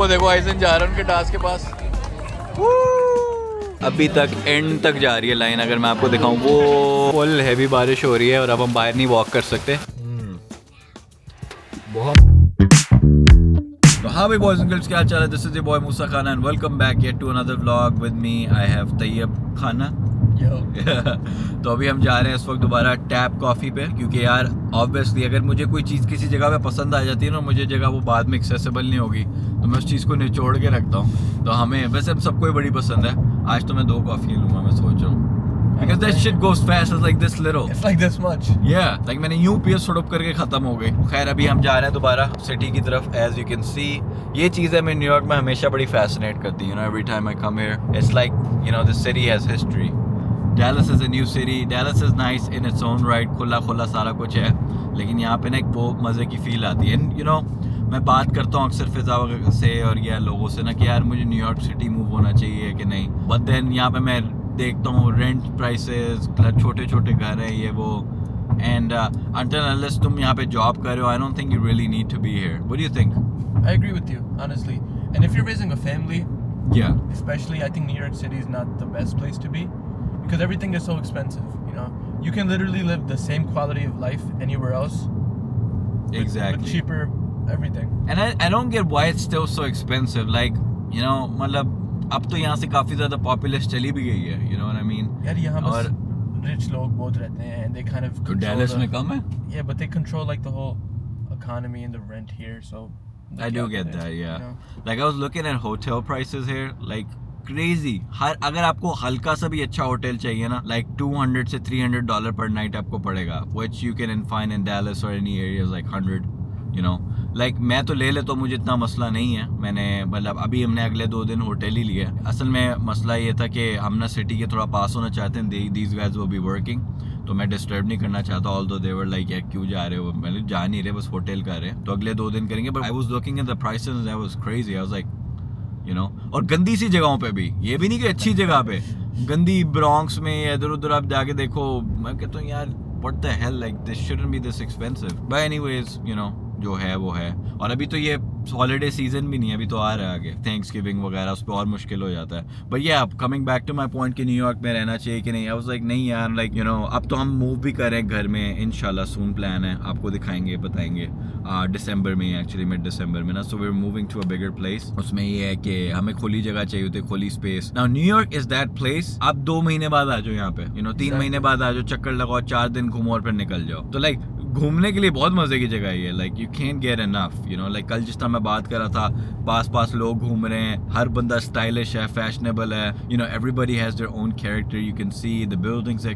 वो देखो आइजन जा रहा है उनके टास्क के पास। अभी तक एंड तक जा रही है लाइन। अगर मैं आपको दिखाऊं वो फुल हैवी बारिश हो रही है और अब हम बाहर नहीं वॉक कर सकते। बहुत तो हाँ भाई बॉयज एंड गर्ल्स, क्या हाल चाल है? This is your boy Moosa Khana and welcome back yet to another vlog with me. I have Tayyab Khana. तो अभी हम जा रहे हैं इस वक्त दोबारा टैप कॉफ़ी पे, क्योंकि यार ऑब्वियसली अगर मुझे कोई चीज़ किसी जगह पे पसंद आ जाती है ना, मुझे जगह वो बाद में एक्सेसिबल नहीं होगी, तो मैं उस चीज़ को निचोड़ के रखता हूँ। तो हमें वैसे हम सबको ही बड़ी पसंद है। आज तो मैं 2 कॉफ़ी लूँगा, मैं सोच रहा हूँ, because that shit goes fast. It's like this little. It's like this much. Yeah, like मैंने यूं पिया सुड़प करके ख़त्म हो गई। खैर अभी हम जा रहे हैं दोबारा सिटी की तरफ। As you can see, ये चीज़ें मैं न्यूयॉर्क में हमेशा बड़ी fascinate करती हैं। You know, every time I come here, it's like, you know, the city has history. Dallas is a new city. Dallas is nice in its own right. खुला खुला सारा कुछ है, लेकिन यहाँ पे ना एक वो मज़े की फील आती है। And you know, मैं बात करता हूँ अक्सर फिजा से और या लोगों से ना कि यार मुझे न्यूयॉर्क सिटी मूव होना चाहिए कि नहीं, बट देन यहाँ पे मैं देखता हूँ रेंट प्राइसेस, छोटे छोटे घर हैं ये वो, एंड until unless तुम यहाँ पे जॉब कर रहे हो, I don't think you really need to be here. What do you think? I agree with you, honestly. And if you're raising a family, Yeah. especially, I think New York City is not the best place to be because everything is so expensive. You know, you can literally live the same quality of life anywhere else. Exactly. With cheaper everything. And I don't get why it's still so expensive. Like, you know, मतलब अब तो यहाँ से काफ़ी ज़्यादा population चली भी गई है, you know what I mean? यार यहाँ बस और rich लोग बहुत रहते हैं, and they kind of तो control डैलस the- में कम है? Yeah, but they control like the whole economy and the rent here, so. I do get that, yeah. Like I was looking at hotel prices here, like crazy. हर अगर आपको हल्का सा भी अच्छा hotel चाहिए ना, like $200 से $300 per night आपको पड़ेगा, which you can find in Dallas or any areas like 100, you know. Like मैं तो ले लेता हूँ, मुझे इतना मसला नहीं है। मैंने मतलब अभी हमने अगले 2 दिन होटल ही लिया। असल में मसला ये था कि हम ना सिटी के थोड़ा पास होना चाहते हैं। These guys will be working, तो मैं डिस्टर्ब नहीं करना चाहता। although they were like, यार क्यों जा रहे हो, मैंने जा नहीं रहे, बस होटल कर रहे हैं, तो अगले 2 दिन करेंगे। But I was looking at the prices and that was crazy. I was like, you know, और गंदी सी जगहों पे भी, ये भी नहीं कि अच्छी जगह पे, गंदी ब्रॉन्क्स में इधर उधर आप जाके देखो, मैं कहता हूँ यार what the hell, like this shouldn't be this expensive. But anyways, you know, जो है वो है। और अभी तो ये हॉलीडे सीजन भी नहीं है, अभी तो आ रहा है आगे थैंक्सगिविंग वगैरह, उस पर और मुश्किल हो जाता है। बट ये coming back to my point कि न्यूयॉर्क में रहना चाहिए कि नहीं, आई वाज लाइक नहीं यार, लाइक यू नो अब तो हम मूव भी कर रहे हैं घर में, इंशाल्लाह सून प्लान है, आपको दिखाएंगे बताएंगे दिसंबर में, एक्चुअली मिड दिसंबर में ना। So we are moving to a bigger place. उसमें ये है कि हमें खुली जगह चाहिए होती है, खुली space. Now New York is that place. आप 2 महीने बाद आ जाओ यहाँ पे, यू नो 3 महीने बाद आ जाओ, चक्कर लगाओ, 4 दिन घूमो और फिर निकल जाओ। तो लाइक घूमने के लिए बहुत मजे की जगह है ये, like you can get enough, you know. Like कल जिस तरह मैं बात कर रहा था, पास लोग घूम रहे हैं, हर बंदा स्टाइलिश है, फैशनेबल है, you no everybody has their own character. You can see the buildings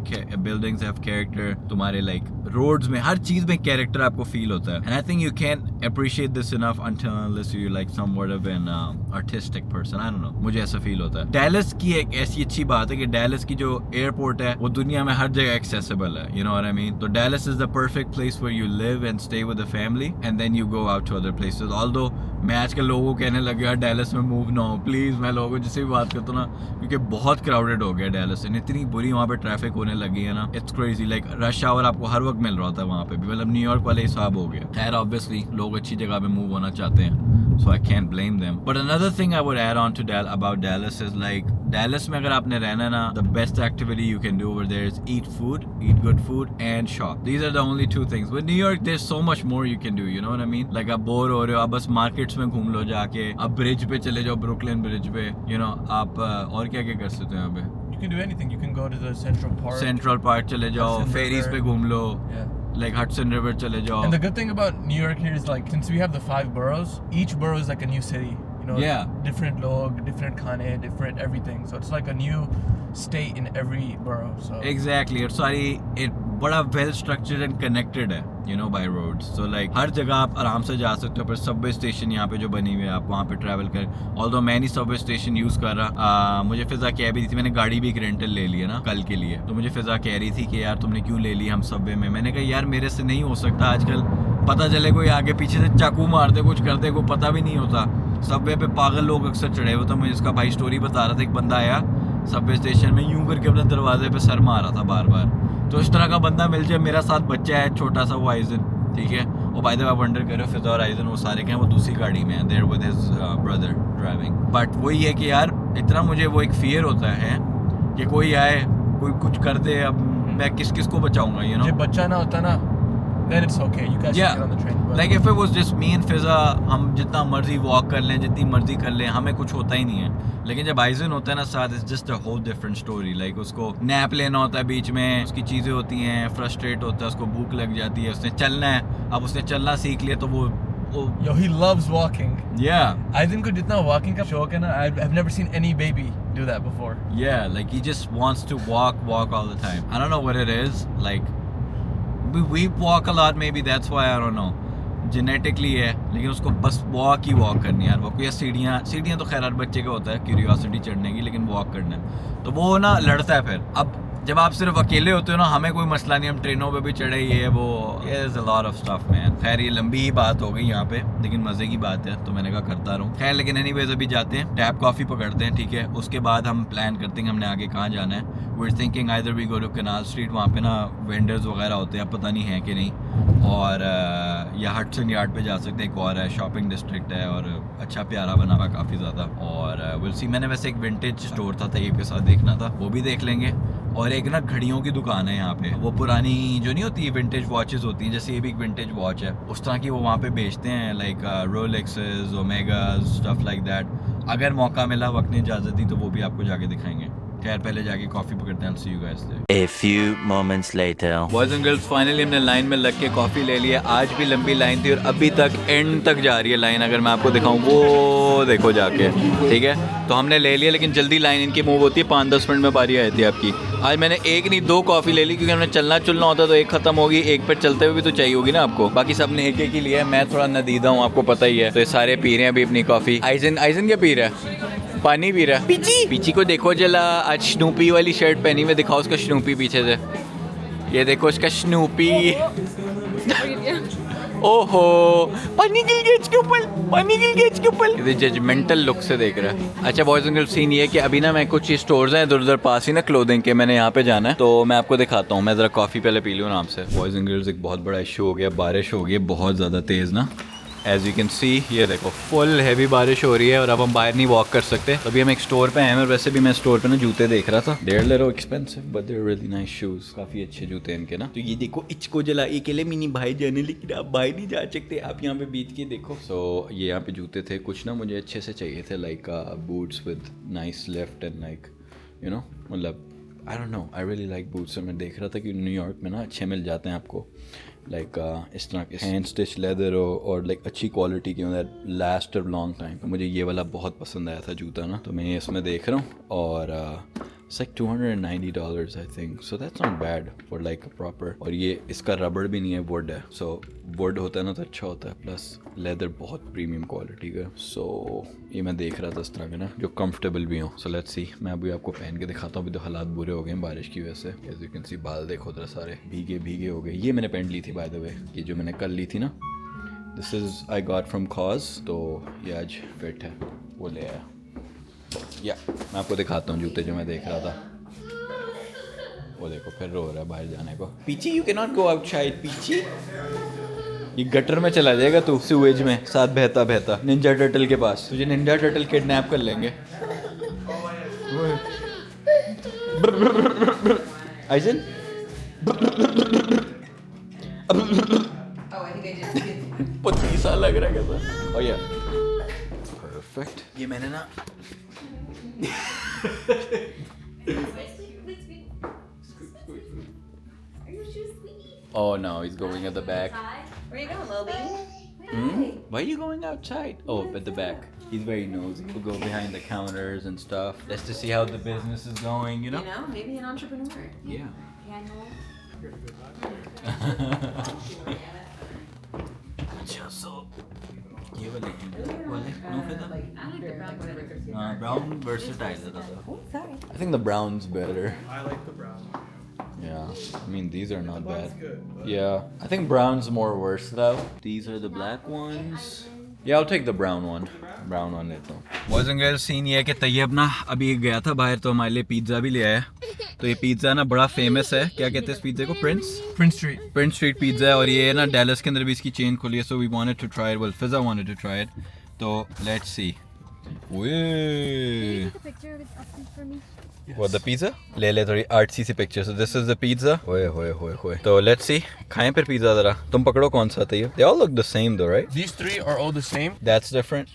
have character. तुम्हारे लाइक रोड्स में हर चीज में कैरेक्टर आपको फील होता है। And I think you can appreciate this enough until unless you like somewhat of an artistic person. I don't know, मुझे ऐसा feel होता है। डैलस की एक ऐसी अच्छी बात है कि डैलस की जो एयरपोर्ट है वो दुनिया में हर जगह एक्सेसिबल है, you know what I mean? तो Dallas is the perfect place where you live and stay with the family and then you go out to other places. Although मैं आजकल लोगों को कहने लग गया डैलस में मूव ना हो प्लीज, मैं लोगों जिससे भी बात करता हूँ ना, क्योंकि बहुत क्राउडेड हो गया डैलस, इतनी बुरी वहाँ पे ट्रैफिक होने लगी है ना, it's crazy. Like rush hour आपको हर वक्त मिल रहा होता है वहाँ पे भी, मतलब न्यूयॉर्क वाले हिसाब हो गया। खैर ऑब्वियसली लोग अच्छी जगह पे मूव होना चाहते हैं, so I can't blame them. But another thing I would add on to about Dallas is like Dallas में अगर आपने रहना ना, the best activity you can do over there is eat good food and shop. These are the only 2 things. With New York there's so much more you can do, you know what I mean? Like आप bore हो रहे हो, आप बस markets में घूम लो जाके, आप ब्रिज पे चले जाओ, ब्रुकलिन ब्रिज पे, you know, आप और क्या क्या कर सकते हो यहाँ पे? You can do anything. You can go to the Central Park. Central park चले जाओ, Hudson फेरीज River. पे घूम लो, Yeah. like Hudson River चले जाओ। And the good thing about New York here is like since we have the 5 boroughs, each borough is like a new city. You know, Yeah. different log, different khane, different everything. So it's like a new state in every borough. So Exactly, और सारी बड़ा well structured and connected है, you know, by roads. So like हर जगह आप आराम से जा सकते हो। पर सबवे स्टेशन यहाँ पे जो बनी हुई है, आप वहाँ पे ट्रैवल कर। ऑल्दो मैं नहीं सबवे स्टेशन यूज़ कर रहा, मुझे फिजा कह भी रही थी, मैंने गाड़ी भी एक रेंटल ले लिया ना कल के लिए, तो मुझे फिजा कह रही थी कि यार तुमने क्यों ले ली हम सबवे में। मैंने कहा यार मेरे से नहीं हो सकता, आजकल पता चले कोई आगे पीछे से चाकू मार दे, कुछ कर दे, कोई पता भी नहीं होता। सबवे पे पागल लोग अक्सर चढ़े हुए, तो मुझे इसका भाई स्टोरी बता रहा था, एक बंदा आया सबवे स्टेशन में यूं करके अपने दरवाजे पे सर मारा था बार बार। तो इस तरह का बंदा मिल जाए, मेरा साथ बच्चा है छोटा सा वाइजन, ठीक है, और बाय द वे आप वंडर कर रहे हो फिजा और आइजन वो सारे के हैं वो दूसरी गाड़ी में हैं, there with his brother driving. But वही है कि यार इतना मुझे वो एक फियर होता है कि कोई आए कोई कुछ कर दे, अब मैं किस किस को बचाऊंगा, यू नो। जब बच्चा ना होता ना, then it's okay, you guys Yeah. can get on the train. But Like if it was just me and फिजा, हम जितना मर्जी वॉक कर लें, जितनी मर्जी कर लें, हमें कुछ होता ही नहीं है। लेकिन जब आइजन होता है ना साथ, it's just a whole different story. Like उसको नैप लेना होता है बीच में, उसकी चीज़ें होती हैं, फ्रस्ट्रेट होता है, उसको भूख लग जाती है, उसने चलना है, अब उसने चलना सीख लिया तो वो yo, he loves walking. yeah I think को जितना walking का शौक है ना, I've never seen any baby do that before. yeah like he just wants to walk all the time. I don't know what it is, like we walk a lot, maybe that's why, I don't know, genetically है, लेकिन उसको बस walk ही walk करनी है यार। वो कोई सीढ़ियाँ तो खैर हर बच्चे का होता है क्यूरियोसिटी चढ़ने की, लेकिन वॉक करना है तो वो ना लड़ता है। फिर अब जब आप सिर्फ अकेले होते हो ना, हमें कोई मसला नहीं, हम ट्रेनों पे भी चढ़े, ये वो is a lot of stuff man. खैर ये लंबी ही बात हो गई यहाँ पे, लेकिन मज़े की बात है तो मैंने कहा करता रहूँ। खैर लेकिन एनीवेज अभी जाते हैं, टैप कॉफ़ी पकड़ते हैं, ठीक है। उसके बाद हम प्लान करते हैं हमने आगे कहाँ जाना है। We are thinking either we go to Canal Street, वहाँ पे ना वेंडर्स वगैरह होते हैं, अब पता नहीं है कि नहीं, और या हडसन यार्ड पे जा सकते हैं, एक और है शॉपिंग डिस्ट्रिक्ट है और अच्छा प्यारा बना हुआ काफ़ी ज़्यादा। और विल सी, मैंने वैसे एक विंटेज स्टोर था तैयब के साथ देखना था, वो भी देख लेंगे। और एक ना घड़ियों की दुकान है यहाँ पे, वो पुरानी जो नहीं होती विंटेज वॉचेस होती हैं, जैसे ये भी एक विंटेज वॉच है, उस तरह की वो वहाँ पे बेचते हैं, लाइक रोलेक्सेस, ओमेगास, स्टफ लाइक दैट। अगर मौका मिला, वक्त ने इजाज़त दी तो वो भी आपको जाके दिखाएंगे। खैर पहले जाके कॉफ़ी पकड़ते हैं, see you guys there. A few moments later. Boys and girls, finally हमने लाइन में लग के कॉफ़ी ले लिया। आज भी लंबी लाइन थी और अभी तक एंड तक जा रही है लाइन। अगर मैं आपको दिखाऊं, वो देखो जाके, ठीक है। तो हमने ले लिया, लेकिन जल्दी लाइन इनकी मूव होती है, 5-10 मिनट में बारी आई थी आपकी। आज मैंने एक नहीं 2 कॉफ़ी ले ली, क्योंकि हमने चलना होता तो एक ख़त्म होगी, एक पर चलते हुए भी तो चाहिए होगी ना आपको। बाकी सब ने एक ही लिया है, मैं थोड़ा नदीदा हूँ, आपको पता ही है, तो ये सारे पी रहे हैं अभी अपनी कॉफ़ी। आइजन क्या पी रहा है? पानी पी रहा है। पीची को देखो जला, आज स्नूपी वाली शर्ट पहनी में, दिखाओ उसका स्नूपी पीछे से, ये देखो उसका स्नूपी। ओहो, पानी गिर गया इसके ऊपर, पानी गिर गया इसके ऊपर। ये जजमेंटल लुक से देख रहा है। अच्छा बॉयज एंड गर्ल्स, सीन ये है कि अभी ना मैं कुछ स्टोर्स हैं इधर उधर पास ही ना क्लोथिंग के, मैंने यहाँ पे जाना है, तो मैं आपको दिखाता हूँ। मैं ज़रा कॉफ़ी पहले पी लूँ आराम से। बॉयज एंड गर्ल्स, एक बहुत बड़ा इशू हो गया, बारिश हो गई है बहुत ज़्यादा तेज़ ना, एज यू कैन सी, ये देखो फुल हैवी बारिश हो रही है और अब हम बाहर नहीं वॉक कर सकते। अभी हम एक स्टोर पे हैं, और वैसे भी मैं स्टोर पे ना जूते देख रहा था, they're little expensive but they're really nice shoes, काफी अच्छे जूते हैं इनके ना। तो ये देखो, इसको जला अकेले मिनी भाई जाने, लेकिन आप बाहर नहीं जा सकते, आप यहाँ पे बीच के देखो। सो ये यहाँ पे जूते थे, कुछ ना मुझे अच्छे से चाहिए थे, like boots with nice lift and like you know, मतलब I don't know, I really like boots. मैं देख रहा था कि न्यूयॉर्क में ना अच्छे मिल जाते हैं आपको, लाइक इस तरह के हैंड स्टिच लेदर हो और लाइक अच्छी क्वालिटी की, मतलब लास्ट अ लॉन्ग टाइम। तो मुझे ये वाला बहुत पसंद आया था जूता ना, तो मैं ये इसमें देख रहा हूँ, और it's like $290 I think, so that's not bad for like a proper. और ये इसका रबड़ भी नहीं है, वुड है, सो वुड होता है ना तो अच्छा होता है, प्लस लेदर बहुत प्रीमियम क्वालिटी का। सो ये मैं देख रहा था इस तरह के ना, जो कंफर्टेबल भी हो। सो लेट्स सी, मैं अभी आपको पहन के दिखाता हूँ। अभी तो हालात बुरे हो गए हैं बारिश की वजह से, एज यू कैन सी बाल देखो तो सारे भीगे हो गए। ये मैंने पहन ली थी बाय द वे, ये जो मैंने कल ली थी ना, this is I got from cause, तो ये आज फिट है, वो ले आया। या मैं आपको दिखाता हूँ जूते जो मैं देख रहा था, वो देखो फिर रो रहा है बाहर जाने को। पीछे you can not go outside, पीछे ये गटर में चला जाएगा तू, सीवेज में साथ बहता बहता निंजा टर्टल के पास, तुझे निंजा टर्टल किडनैप कर लेंगे। आइजन पतीसा लग रहा है कैसा। ओह या परफेक्ट। ये मैंने ना oh no, he's going at the back. Where you going, Lil B? Why are you going outside? Oh, at the back. He's very nosy. He'll go behind the counters and stuff just to see how the business is going, you know? You know, maybe an entrepreneur. Yeah. Yeah, no. अच्छा, so ये वाले no फिर I like the brown one. brown versatile है ज़्यादा. Oh, sorry. I think the brown's better. I like the brown. Yeah, I mean these are not bad. Yeah, I think brown's more versatile. These are the black ones. Yeah, I'll take the brown one. Brown one लेता हूँ. Boys and girls, scene ये है कि तैयब ना अभी गया था बाहर, तो हमारे लिए पिज़्ज़ा भी ले आया. तो ये पिज्ज़ा ना बड़ा फेमस है, क्या कहते हैं इस पिज्ज़े को, Prince Street पिज्ज़ा है, और ये ना डैलस के अंदर भी इसकी चेन खुली है, so we wanted to try it, well Fiza wanted to try it, तो let's see. Take a picture of it for me. What, the pizza? ले ले थोड़ी आर्टसी सी picture. So this is the pizza. ओए होए होए होए। तो let's see, खाएं फिर पिज़्ज़ा ज़रा। तुम पकड़ो कौन सा था ये? They all look the same though, right? These three are all the same. That's different.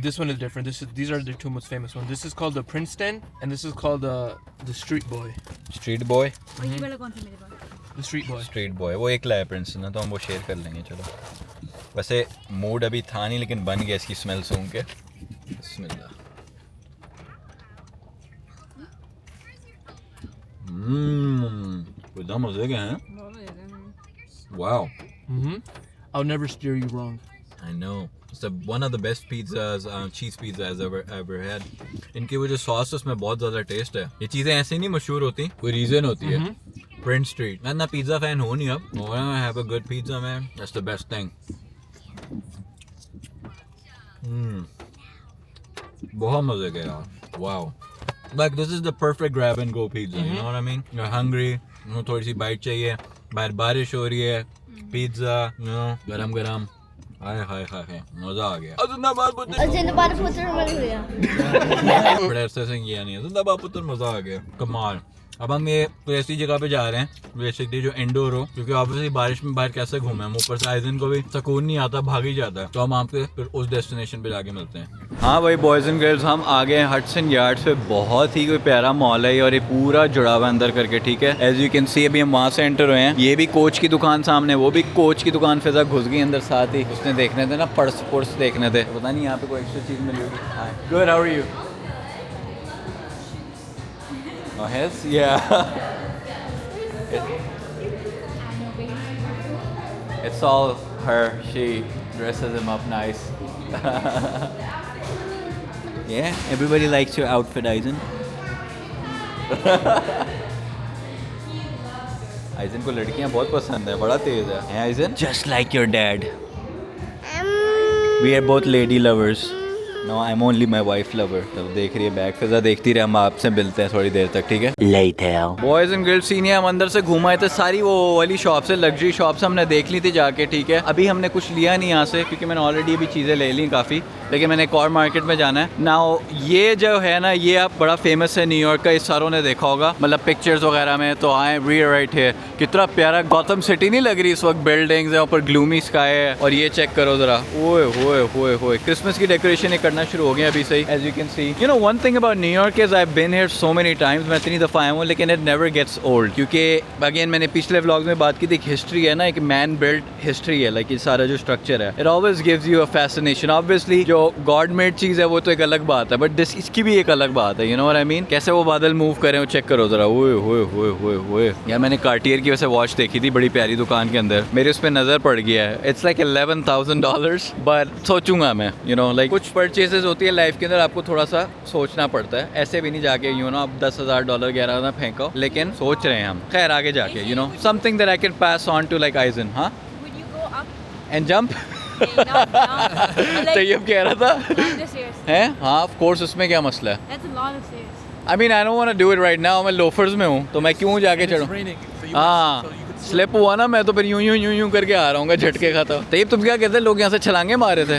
This one is different. These are the two most famous ones. This is called the Princeton, and this is called the Street Boy. Street boy. और ये वाला कौन सा मेरे पास? The Street Boy. Street boy वो एक लाया Prince ना, तो हम वो शेयर कर लेंगे। चलो वैसे मूड अभी था नहीं, लेकिन बन गया इसकी स्मेल सूंघ के। बिस्मिल्लाह। एकदम मजे के हैं। Wow. I'll never steer you wrong. I know. It's one of the best pizzas, cheese pizzas ever had. इनकी वो जो सॉस है उसमें बहुत ज़्यादा टेस्ट है। ये चीज़ें ऐसे नहीं मशहूर होती, कोई रीज़न होती है। Prince Street. मैं ना पिज़्ज़ा फैन हूँ नहीं अब। When I have a good pizza, man, that's the best thing. बहुत मजे के यार। Wow. Like this is the perfect grab and go pizza. You know what I mean? You're hungry. थोड़ी सी बाइट चाहिए। बाहर बारिश हो रही है। पिज़्ज़ा, गरम गरम। हाय हाय हाय मजा आ गया। जिंदाबाद पुत्र बड़े अरसे से किया नहीं है। जिंदाबाद पुत्र, मजा आ गया, कमाल। अब हम ये ऐसी जगह पे जा रहे हैं बेसिकली जो इंडोर हो, क्योंकि ऑब्वियसली बारिश में बाहर कैसे घूमे हम, ऊपर से आइजन को भी सुकून नहीं आता, भाग ही जाता है। तो हम आपके फिर उस डेस्टिनेशन पे जाके मिलते हैं। हाँ भाई बॉयज़ एंड गर्ल्स, हम आ गए हडसन यार्ड्स पे। बहुत ही कोई प्यारा मॉल है और ये पूरा जुड़ा हुआ अंदर करके, ठीक है। एज यू कैन सी अभी हम वहाँ से एंटर हुए हैं। ये भी कोच की दुकान सामने, वो भी कोच की दुकान। फिजा घुस गई अंदर, साथ ही उसने देखने थे ना पर्स देखने थे। पता नहीं यहाँ पे कोई एक्स्ट्रा चीज़ मिली होगी। Good, how are you? Oh, his? Yeah. It's all her. She dresses him up nice. Yeah, everybody likes your outfit, Aizen. Aizen को लड़कियां बहुत पसंद है, बड़ा तेज है। हैं Aizen? Just like your dad. We are both lady lovers. No, I'm only my wife lover. तो देख रही है बैग, फिजा देखती रहे, हम आपसे मिलते हैं थोड़ी देर तक, ठीक है। Later. Boys and girls scene है, हम अंदर से घुमाए थे, सारी वो वाली शॉप से, लग्जरी शॉप्स हमने देख ली थी जाके, ठीक है। अभी हमने कुछ लिया नहीं यहाँ से, क्योंकि मैंने ऑलरेडी अभी चीज़ें ले ली काफ़ी, लेकिन मैंने एक और मार्केट में जाना है ना। ये जो है ना, ये आप बड़ा फेमस है न्यूयॉर्क का, इस सारों ने देखा होगा, मतलब पिक्चर्स वगैरह में। तो आए री राइट है, कितना प्यारा गौतम सिटी नहीं लग रही इस वक्त? बिल्डिंग्स है, ऊपर ग्लूमी स्काई है, और ये चेक करो ज़रा, ओए होए होए होए, क्रिसमस की डेकोरेशन ये करना शुरू हो गया अभी से ही, as you can see. You know one thing about New York is I have been here so many times, मैं इतनी दफ़ा आया हूँ, लेकिन इट नेवर गेट्स ओल्ड, क्योंकि अगेन मैंने पिछले व्लॉग्स में बात की थी, एक हिस्ट्री है ना, एक मैन बिल्ड हिस्ट्री है, लाइक ये सारा जो स्ट्रक्चर है, it always gives you a fascination. Obviously जो गॉड मेड चीज़ है वो तो एक अलग बात है, बट इसकी भी एक अलग बात है, you know what I mean. कैसे वो बादल मूव करें, वो चेक करो ज़रा, ओए होए होए होए होए। यार मैंने कार्टियर की वैसे वॉच देखी थी बड़ी प्यारी दुकान के अंदर, मेरे उस पर नज़र पड़ गया है, इट्स लाइक $11,000, बट सोचूंगा मैं, यू नो लाइक कुछ परचेजेस होती है लाइफ के अंदर, आपको थोड़ा सा सोचना पड़ता है, ऐसे भी नहीं जाके यू नो आप $10,000 11,000 फेंको, लेकिन सोच रहे हैं हम, खैर आगे जाके, you know something that I can pass on to like Aizen. हाँ, Would you go up? And jump Like, Tayyab कह रहा था climb the stairs. है। हाँ ऑफ कोर्स, उसमें क्या मसला है? That's a lot of stairs. I mean I don't want to do it right now, मैं लोफर्स में हूँ, तो मैं क्यों जाके It's चढ़ूँ? raining, so you हाँ, so you could slip. Slip हुआ ना मैं, तो फिर यूं करके आ रहा हूँ, झटके खाता। तैयब तुम क्या कहते हैं, लोग यहाँ से छलांगे मारे थे?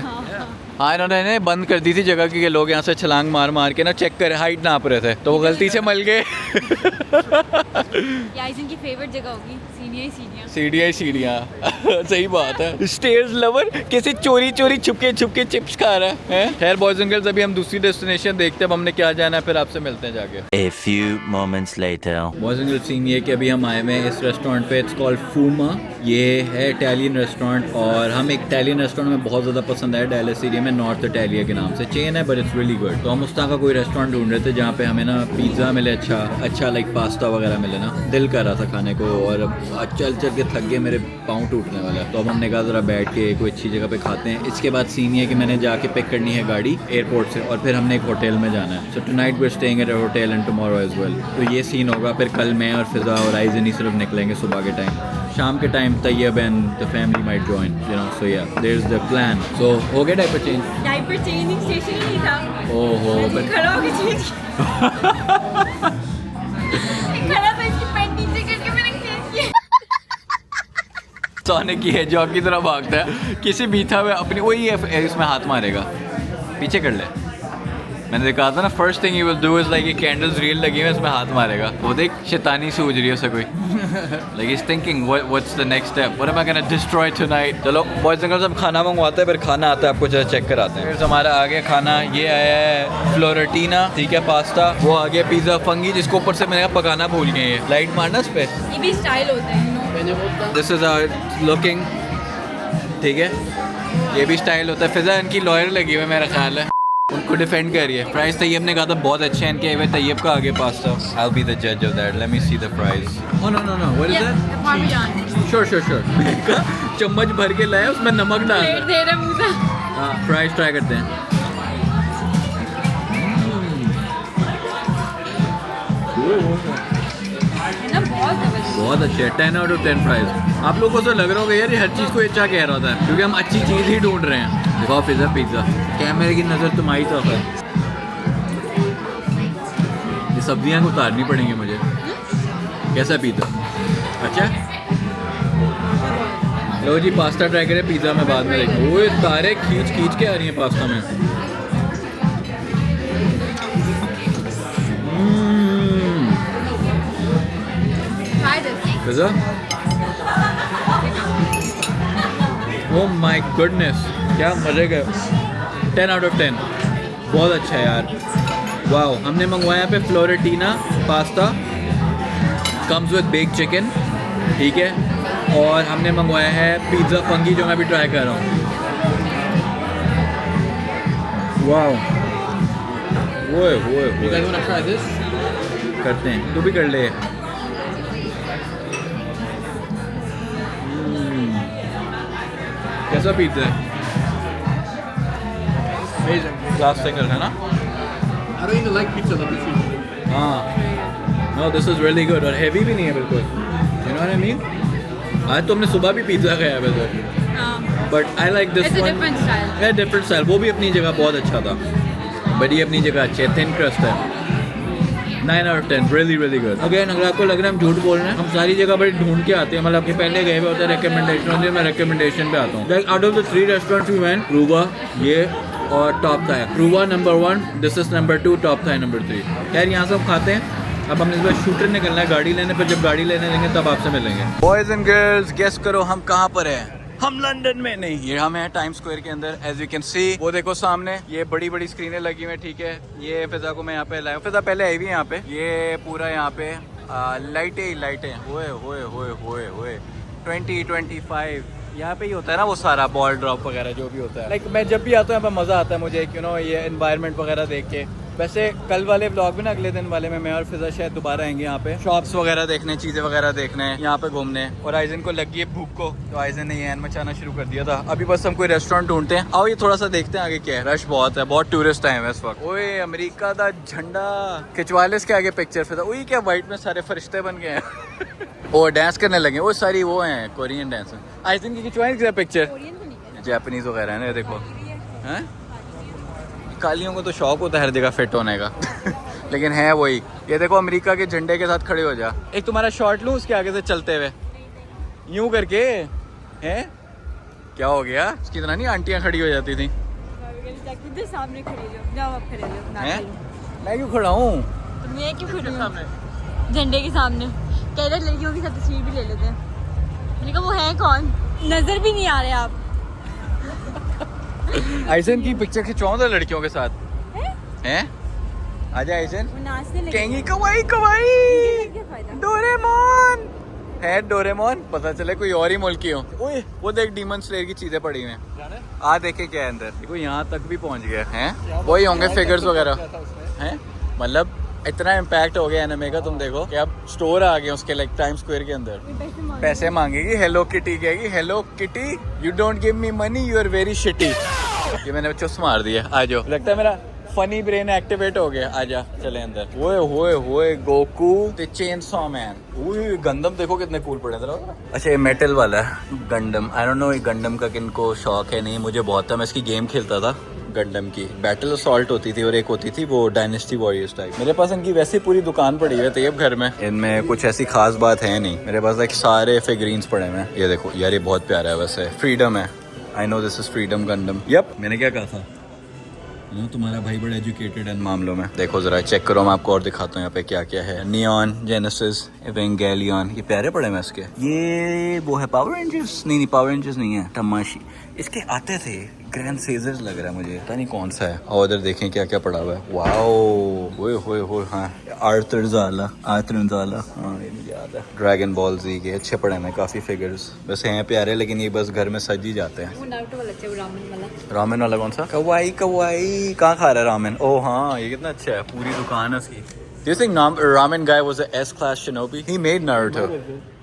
हाँ, इन्होंने बंद कर दी थी जगह, क्योंकि लोग यहाँ से छलांग मार के ना चेक कर हाइट नाप रहे थे, तो वो गलती से मल गए। ये आइजन की फेवरेट जगह होगी, सीढ़ियाँ। सीढ़ियाँ सही बात है। स्टेयर्स लवर कैसे चोरी छुपके चिप्स खा रहा है। खैर बॉयज एंड गर्ल्स, अभी हम दूसरी डेस्टिनेशन देखते हैं, अब हमने क्या जाना है, फिर आपसे मिलते हैं जाके। A few moments later. Boys and girls scene ये कि अभी हम आए हुए हैं इस रेस्टोरेंट पे, इट्स कॉल्ड फूमा। ये है इटालियन रेस्टोरेंट, और हम एक इटालियन रेस्टोरेंट में बहुत ज़्यादा पसंद आया, डैलस एरिया में, नॉर्थ इटालिया के नाम से चेन है, बट इट्स रियली गुड। तो हम उस तरह का कोई रेस्टोरेंट ढूंढ रहे थे जहाँ पे हमें ना पिज़्ज़ा मिले, अच्छा लाइक पास्ता वगैरह मिले ना, दिल कर रहा था खाने को, और अब चल के थक गए, मेरे पाँव टूटने वाला है। तो अब हमने कहा ज़रा बैठ के कोई अच्छी जगह पे खाते हैं। इसके बाद सीन ये है कि मैंने जाके पिक करनी है गाड़ी एयरपोर्ट से, और फिर हमने एक होटल में जाना है। So tonight we are staying at a hotel and tomorrow as well. तो ये सीन होगा, फिर कल मैं और फिजा और आइजन ही सिर्फ निकलेंगे सुबह के टाइम। शाम के time Tayyab and the family might join, you know, so yeah there is the plan. So हो गया diaper change? Diaper changing station ही नहीं था। ओहो, खड़ा होके चेंज खड़ा सोनिक की हेजहॉग की तरह भागता है, किसी बीथा हुए अपनी वही इसमें हाथ मारेगा। पीछे कर ले, मैंने देखा था ना, first thing you will do is like ये कैंडल्स रियल लगी हुई है, इसमें हाथ मारेगा। वो देख शैतानी सूझ रही है उसे कोई, like is thinking what's the next step, what am I gonna destroy tonight. चलो बॉयज एंड गर्ल्स, हम खाना मंगवाते हैं, फिर खाना आता है, आपको जरा चेक कराते हैं। फिर हमारा आ गया खाना, ये आया है फ्लोरेटीना, ठीक है, पास्ता। वो आ गया पिज़्ज़ा फंगी, जिसको ऊपर से मैंने पकाना भूल गए हैं। लाइट मारना इस पे, ये भी स्टाइल होता है। दिस इज आवर लुकिंग, ठीक है, ये भी स्टाइल होता है। फिजा इनकी लॉयर लगी हुई है मेरा ख्याल है, उनको डिफेंड कर रही है। प्राइस तैयब ने कहा था बहुत अच्छे हैं इनके, वे तैयब का आगे pasta. I will be the जज of that, let me see the price. Oh no no no, what is that? Parmesan sure sure sure. चम्मच भर के लाया, उसमें नमक डाल प्लेट दे रहे मुंह से। हाँ, फ्राइज ट्राई करते हैं। ना बहुत जबरदस्त। बहुत अच्छे है, 10 आउट ऑफ 10 फ्राइज। आप लोगों को तो लग रहा होगा यार ये हर चीज़ को अच्छा कह रहा था, क्योंकि हम अच्छी चीज़ ही ढूंढ रहे हैं। देखो पिज़्ज़ा, पिज़्ज़ा कैमरे की नज़र तुम्हारी तरफ है। ये सब्जियां को उतारनी पड़ेंगी मुझे। कैसा पिज़्ज़ा? अच्छा, लो जी पास्ता ट्राई करें, पिज़्ज़ा में बाद में देखो। वो तारे खींच खींच के आ रही हैं पास्ता में। Try this. Pizza, oh my goodness, क्या मजे का। 10 आउट ऑफ 10, बहुत अच्छा है यार। वाओ, हमने मंगवाया पे Florentina pasta, comes with bake chicken, ठीक है, और हमने मंगवाया है पिज़्ज़ा फंगी, जो मैं अभी ट्राई कर रहा हूँ। वाओ, वो try this? करते हैं, तू भी कर ले। कैसा पिज़्ज़ा है? Amazing. क्लास सिंगर है ना? I don't even like pizza that much. हाँ, no this is really good, और हैवी भी नहीं है बिल्कुल। You know what I mean? आज तो हमने सुबह भी पिज़्ज़ा खाया है वैसे, but I like this It's a one. different style. है डिफरेंट स्टाइल, वो भी अपनी जगह बहुत अच्छा था, बट ये अपनी जगह अच्छे, थिन क्रस्ट है। 9 out of 10, really really good. Again अगर आपको लग रहा है हम झूठ बोल रहे हैं, हम सारी जगह बड़ी ढूंढ के आते हैं, मतलब कि पहले गए हुए होते हैं, रिकमेंडेशन होती है, मैं रिकमेंडेशन पे आता हूँ। Like out of the 3 restaurants we went, Ruba, ये और top Thai. Ruba number 1, this is number 2, top Thai number 3। खैर यहाँ से हम खाते हैं। अब हमने इस बार शूटर निकलना है गाड़ी लेने पर, जब गाड़ी लेने लेंगे तब आपसे मिलेंगे। बॉयज एंड गर्ल्स, गेस करो हम कहाँ पर हैं? हम लंदन में नहीं, ये हम हैं टाइम स्क्वायर के अंदर। एज यू कैन सी, वो देखो सामने ये बड़ी बड़ी स्क्रीनें लगी हुई हैं, ठीक है। ये फिजा को मैं यहाँ पे लाया, फिजा पहले आई हुई है यहाँ पे। ये पूरा यहाँ पे लाइटें ही लाइटें, होए होए होए होए होए 2025 यहाँ पे ही होता है ना वो सारा बॉल ड्रॉप वगैरह जो भी होता है। लाइक मैं जब भी आता हूँ यहाँ पे मज़ा आता है मुझे, यू नो, ये एनवायरनमेंट वगैरह देख के। वैसे कल वाले व्लॉग में ना, अगले दिन वाले में मैं और फिजा शायद दोबारा आएंगे यहाँ पे, शॉप्स वगैरह देखने, चीज़ें वगैरह देखने, यहाँ पे घूमने। और आइजन को लगी है भूख को, तो आइजन ने ये एन मचाना शुरू कर दिया था। अभी बस हम कोई रेस्टोरेंट ढूंढते हैं। आओ ये थोड़ा सा देखते हैं आगे क्या है। रश बहुत है, बहुत टूरिस्ट आए हैं इस वक्त। ओए अमेरिका का झंडा खिंचवा ले इसके आगे पिक्चर। फिजा वही क्या वाइट में सारे फरिश्ते बन गए हैं। वो डांस करने लगे, वो सारी वो हैं कोरियन डांसर। आइजन की खिंचवाएं पिक्चर, जापानीज वगैरह है ना, देखो हैं। कालियों को तो शौक होता है हर जगह फिट होने का लेकिन है वही। ये देखो अमेरिका के झंडे के साथ खड़े हो जा। एक तुम्हारा शॉट लूं उसके आगे से चलते हुए यूं करके, हैं? क्या हो गया? उसकी तरह नहीं आंटियां खड़ी हो जाती थी। सामने खड़े हो जाओ, आप खड़े हो ना। मैं क्यों खड़ा हूँ? तुम ये क्यों खड़े हो झंडे के सामने? कह रहे लड़कियों की साथ तस्वीर भी ले लेते हैं। मैंने कहा वो है कौन, नजर भी नहीं आ रहे आप। आइजन की पिक्चर खिंचवाऊं तो लड़कियों के साथ हैं? आजा आइजन, कहेंगी कवाई कवाई डोरेमोन है। डोरेमोन पता चले कोई और ही मुल्क की हो। ओए वो देख डीमन स्लेयर की चीजें पड़ी हुई हैं, आ देखे क्या है अंदर। देखो यहाँ तक भी पहुँच गया है। वही होंगे फिगर्स वगैरह हैं। मतलब इतना इम्पैक्ट हो गया एनिमे का, तुम देखो कि अब स्टोर आ गए उसके, लाइक टाइम स्क्वायर के अंदर। पैसे मांगेगी, हेलो किटी कहेगी, Hello Kitty you don't give me money, you are very shitty. ये मैंने चुस मार दिया। आ जाओ, लगता है मेरा फनी ब्रेन एक्टिवेट हो गया। आजा चले अंदर। होए होए होए गोकू द चेनसॉ मैन। ओए गंडम देखो कितने कूल पड़े थे। अच्छा ये मेटल वाला है गंडम। आई डोंट नो ये गंडम का किनको शौक है, नहीं मुझे बहुत था, मैं इसकी गेम खेलता था गंडम की। बैटल असॉल्ट होती थी और एक होती थी वो डायनेस्टी वॉरियर्स टाइप। मेरे पास इनकी वैसे पूरी दुकान पड़ी है तैयब घर में, इनमें कुछ ऐसी खास बात है नहीं। मेरे पास लाइक सारे फिगरीन्स पड़े हुए हैं। ये देखो यार, ये बहुत प्यारा है वैसे, फ्रीडम है। I know this is Freedom Gundam. Yup, मैंने क्या कहा था, तुम्हारा भाई बड़ा एजुकेटेड है इन मामलों में। देखो जरा चेक करो, मैं आपको और दिखाता हूँ यहाँ पे क्या क्या है। नियॉन, जेनेसिस, एवेंगेलियन, ये प्यारे पड़े हैं इसके। ये वो है पावर रेंजर्स, नहीं पावर रेंजर्स नहीं है, तमाशी। इसके आते थे ग्रैंड सीजर्स लग रहा है मुझे, पता नहीं कौन सा है। और उधर देखें क्या क्या पड़ा हुआ है। वाओ, ओए हाँ, आर्थरजाला, हाँ ये मुझे याद है। ड्रैगन बॉल जी के अच्छे पड़े हैं काफी फिगर्स, वैसे हैं प्यारे, लेकिन ये बस घर में सज ही जाते हैं। रामेन वाला कौन सा? कवाई कहाँ खा रहा है रामेन? ओह हाँ, ये कितना अच्छा है, पूरी दुकान है उसकी। Do you think ramen guy was a S-class shinobi? He made Naruto.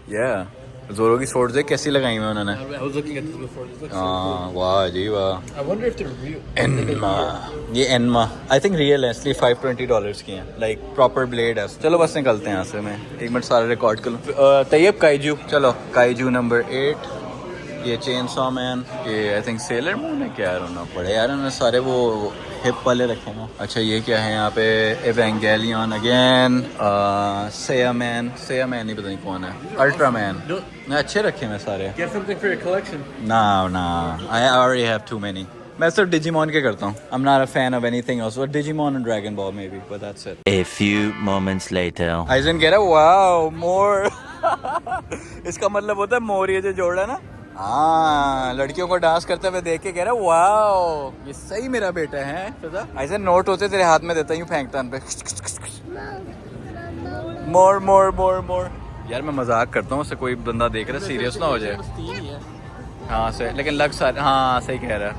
Yeah. जोरो की sword देख कैसी लगाई हुई उन्होंने। I was looking at this before. This looks हाँ, वाह जी वाह। I wonder if they're real. Enma, ये एनमा आई थिंक रियल है, इसलिए $520 की हैं, लाइक प्रॉपर ब्लेड है। चलो बस निकलते हैं यहाँ से, मैं एक मिनट सारा रिकॉर्ड कर लूँ। तैयब काइजू, चलो काइजू नंबर 8, ये चेन सॉ मैन, ये आई थिंक सेलर मून है क्या, यार पड़े यार उन्होंने सारे वो हिप वाले रखे ना। अच्छा ये क्या है यहाँ पे, एवेंगेलियन अगेन, सेयामैन नहीं पता नहीं कौन है, अल्ट्रामैन। अच्छे रखे हैं सारे। Get something for your collection. ना आई already have too many. मैं सिर्फ डिजिमॉन के करता हूँ। I'm not a fan of anything else. But Digimon and Dragon Ball maybe, but that's it. A few moments later. Aizen कह रहा है wow more. इसका मतलब होता है मोर, ये जो जोड़ है ना। हाँ, लड़कियों को डांस करते हुए देख के कह रहा है वाओ, ये सही मेरा बेटा है। ऐसे नोट होते तेरे हाथ में देता यूँ फेंकता उन पे। मोर यार मैं मजाक करता हूँ, उससे कोई बंदा देख रहा है सीरियस ना हो जाए। हाँ सही, लेकिन लग सारे, हाँ सही कह रहा है।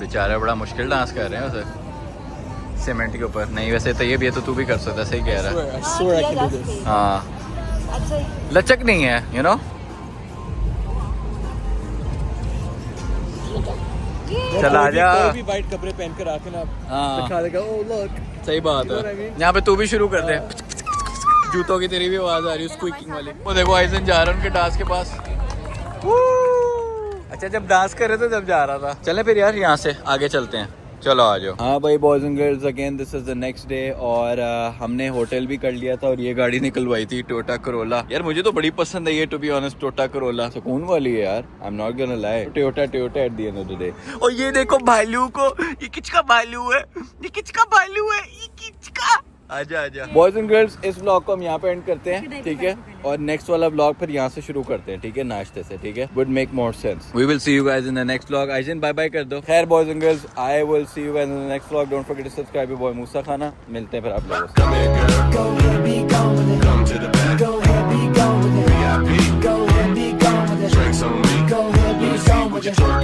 बेचारे बड़ा मुश्किल डांस कर रहे हैं वैसे सीमेंट के ऊपर। नहीं वैसे तो ये तो तू भी कर सकता है, सही कह रहा है। I swear I can do this. हाँ, लचक नहीं है, you know? चला जा। कोई भी वाइट कपड़े पहन कर आके ना दिखा देगा, oh look. सही बात है। यहाँ पे तू भी शुरू कर दे। जूतों की तेरी भी आवाज आ रही है, स्क्वीकिंग वाली। वो देखो आइजन जा रहा है उनके डांस के पास। अच्छा जब डांस कर रहे थे तब जा रहा था। चले फिर यार यहाँ से आगे चलते हैं, चलो आ जाओ। हाँ भाई boys and girls, again this is the next day और हमने होटल भी कर लिया था और ये गाड़ी निकलवाई थी टोयोटा करोला। यार मुझे तो बड़ी पसंद है ये, to be honest. Toyota Corolla सुकून वाली है यार, I am not gonna lie. Toyota at the end of the day. और ये देखो भालू को, ये किसका भालू है, ये किसका भालू है, ये किसका। आजा बॉयज एंड गर्ल्स, इस व्लॉग को हम यहाँ पे एंड करते हैं, ठीक है। और नेक्स्ट वाला व्लॉग फिर यहाँ से शुरू करते हैं, ठीक है, नाश्ते से, ठीक है। Would make more sense. We will see you guys in the next vlog. आइजन बाय बाय कर दो। खैर boys and girls, I will see you guys in the next vlog. Don't forget to subscribe your boy Moosa खाना। मिलते हैं फिर आप लोगों से।